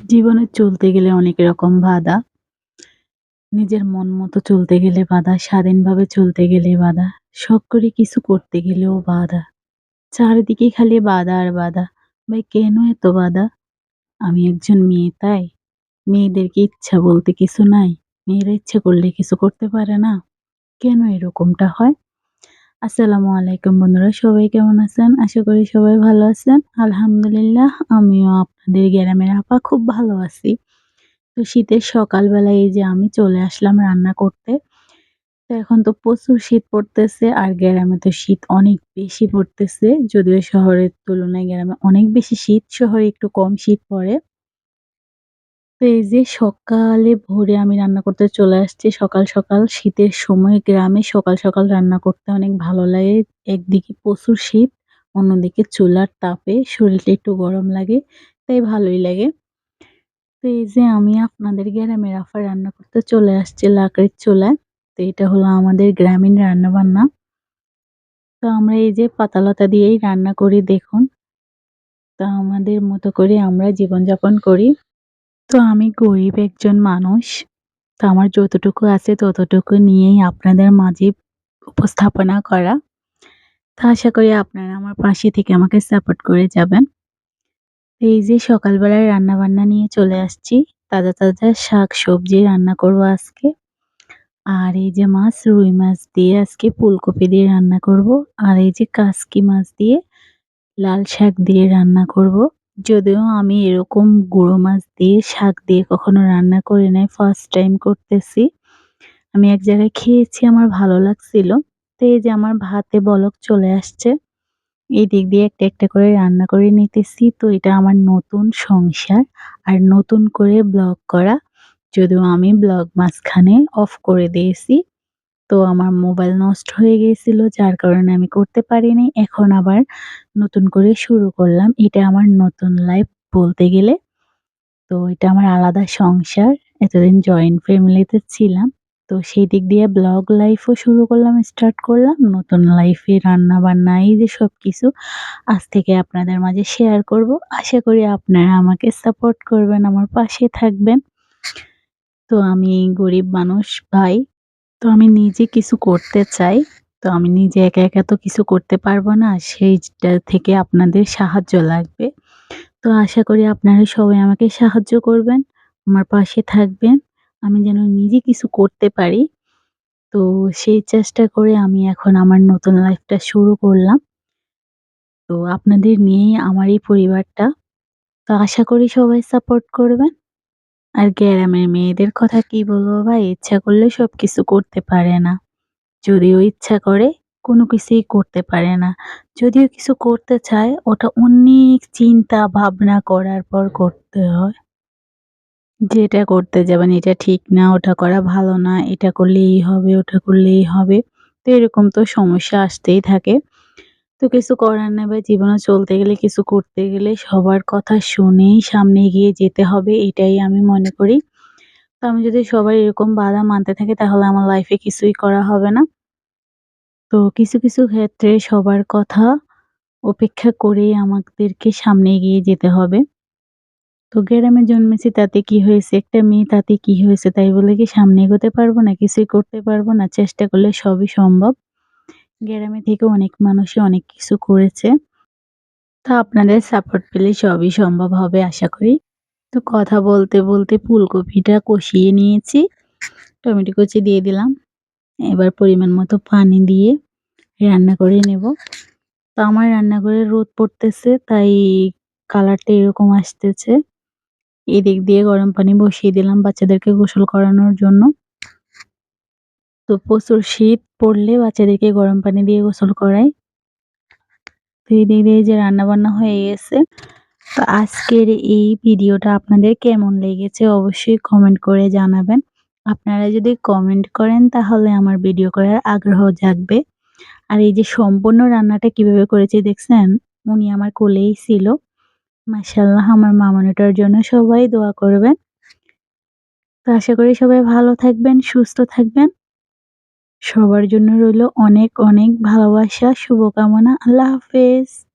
জীবনে চলতে গেলে অনেক রকম বাধা। নিজের মন মতো চলতে গেলে বাধা, স্বাধীনভাবে চলতে গেলে বাধা, শখ করে কিছু করতে গেলেও বাধা। চারিদিকে খালি বাধা আর বাধা। ভাই কেন এত বাধা? আমি একজন মেয়ে তাই? মেয়েদেরকে ইচ্ছা বলতে কিছু নাই? মেয়েরা ইচ্ছে করলে কিছু করতে পারে না? কেন এরকমটা হয়? আসসালামু আলাইকুম বন্ধুরা, সবাই কেমন আছেন? আশা করি সবাই ভালো আছেন। আলহামদুলিল্লাহ আমিও আপনাদের গ্রামের আপা খুব ভালো আছি। তো শীতের সকালবেলায় এই যে আমি চলে আসলাম রান্না করতে। তো এখন তো প্রচুর শীত পড়তেছে আর গ্রামে তো শীত অনেক বেশি পড়তেছে। যদিও শহরের তুলনায় গ্রামে অনেক বেশি শীত, শহরে একটু কম শীত পড়ে। তো এই যে সকালে ভোরে আমি রান্না করতে চলে আসছি সকাল, সকাল। শীতের সময় গ্রামে সকাল, সকাল রান্না করতে অনেক ভালো লাগে। একদিকে প্রচুর শীত, অন্যদিকে চুলার তাপে শরীরটা একটু গরম লাগে, তাই ভালোই লাগে। তো এই যে আমি আপনাদের গ্রামের আফার রান্না করতে চলে আসছি লাকড়ির চুলায়। তো এটা হলো আমাদের গ্রামীণ রান্নাবান্না। তো আমরা এই যে পাতা-লতা দিয়েই রান্না করি দেখুন। তো আমাদের মতো করে আমরা জীবনযাপন করি। তো আমি গরিব একজন মানুষ। তো আমার যতটুকু আছে ততটুকু নিয়েই আপনাদের মাঝে উপস্থাপনা করা। তো আশা করি আপনারা আমার পাশে থেকে আমাকে সাপোর্ট করে যাবেন। এই যে সকালবেলায় রান্নাবান্না নিয়ে চলে আসছি। তাজা, তাজা শাক-সবজি রান্না করব আজকে। আর এই যে মাছ, রুই মাছ দিয়ে আজকে ফুলকপি দিয়ে রান্না করব। আর এই যে কাসকি মাছ দিয়ে লাল শাক দিয়ে রান্না করব। যদিও আমি এরকম গুঁড়ো মাছ দিয়ে শাক দিয়ে কখনো রান্না করি নাই, ফার্স্ট টাইম করতেছি। আমি এক জায়গায় খেয়েছি, আমার ভালো লাগছিল। তো এই যে আমার ভাতে বলক চলে আসছে। এই দিক দিয়ে একটা, একটা করে রান্না করে নিতেছি। তো এটা আমার নতুন সংসার আর নতুন করে ব্লগ করা। যদিও আমি ব্লগ মাঝখানে অফ করে দিয়েছি। তো আমার মোবাইল নষ্ট হয়ে গিয়েছিল যার কারণে আমি করতে পারিনি। এখন আবার নতুন করে শুরু করলাম। এটা আমার নতুন লাইফ বলতে গেলে। তো এটা আমার আলাদা সংসার। এতদিন জয়েন্ট ফ্যামিলিতে ছিলাম। তো সেই দিক দিয়ে ব্লগ লাইফও শুরু করলাম, স্টার্ট করলাম। নতুন লাইফে রান্না-বান্না এই যে সবকিছু আজ থেকে আপনাদের মাঝে শেয়ার করব। আশা করি আপনারা আমাকে সাপোর্ট করবেন, আমার পাশে থাকবেন। তো আমি গরিব মানুষ ভাই। তো আমি নিজে কিছু করতে চাই। তো আমি নিজে একা, একা তো কিছু করতে পারবো না। সেইটা থেকে আপনাদের সাহায্য লাগবে। তো আশা করি আপনারা সবাই আমাকে সাহায্য করবেন, আমার পাশে থাকবেন। আমি যেন নিজে কিছু করতে পারি। তো সেই চেষ্টা করে আমি এখন আমার নতুন লাইফটা শুরু করলাম। তো আপনাদের নিয়েই আমার এই পরিবারটা। তো আশা করি সবাই সাপোর্ট করবেন। আর গ্রামের মেয়েদের কথা কি বলবো ভাই, ইচ্ছা করলে সবকিছু করতে পারে না। যদিও ইচ্ছা করে কোনো কিছুই করতে পারে না। যদিও কিছু করতে চায় ওটা অনেক চিন্তা ভাবনা করার পর করতে হয়। যে এটা করতে যাবেন এটা ঠিক না, ওটা করা ভালো না, এটা করলে এই হবে, ওটা করলে এই হবে। তো এরকম তো সমস্যা আসতেই থাকে। তো কিছু করার নাই ভাই, জীবনে চলতে গেলে কিছু করতে গেলে সবার কথা শুনেই সামনে এগিয়ে যেতে হবে এটাই আমি মনে করি। তো আমি যদি সবার এরকম বাধা মানতে থাকি তাহলে আমার লাইফে কিছুই করা হবে না। তো কিছু, কিছু ক্ষেত্রে সবার কথা উপেক্ষা করেই আমাদেরকে সামনে এগিয়ে যেতে হবে। তো গ্রামে জন্মেছি তাতে কি হয়েছে? একটা মেয়ে তাতে কি হয়েছে? তাই বলে কি সামনে এগোতে পারবো না? কিছুই করতে পারবো না? চেষ্টা করলে সবই সম্ভব। গ্রামে থেকেও অনেক মানুষই অনেক কিছু করেছে। তো আপনাদের সাপোর্ট পেলে সবই সম্ভব হবে আশা করি। তো কথা বলতে, বলতে ফুলকপিটা কষিয়ে নিয়েছি। টমেটো কুচি দিয়ে দিলাম। এবার পরিমাণ মতো পানি দিয়ে রান্না করে নেব। তো আমার রান্নাঘরে রোদ পড়তেছে তাই কালারটা এরকম আসতেছে। এদিক দিয়ে গরম পানি বসিয়ে দিলাম বাচ্চাদেরকে গোসল করানোর জন্য। তো প্রচুর শীত পড়লে বাচ্চাদেরকে গরম পানি দিয়ে গোসল করাই। তো এদিক দিয়ে যে রান্নাবান্না হয়ে গেছে। তো আজকের এই ভিডিওটা আপনাদের কেমন লেগেছে অবশ্যই কমেন্ট করে জানাবেন। আপনারা যদি কমেন্ট করেন তাহলে আমার ভিডিও করার আগ্রহ জাগবে। আর এই যে সম্পূর্ণ রান্নাটা কিভাবে করেছি দেখছেন? উনি আমার কোলেই ছিল। মাশাআল্লাহ আমার মামুনিটার জন্য সবাই দোয়া করবেন। তো আশা করি সবাই ভালো থাকবেন, সুস্থ থাকবেন। সবার জন্য রইলো অনেক, অনেক ভালোবাসা, শুভকামনা। আল্লাহ হাফেজ।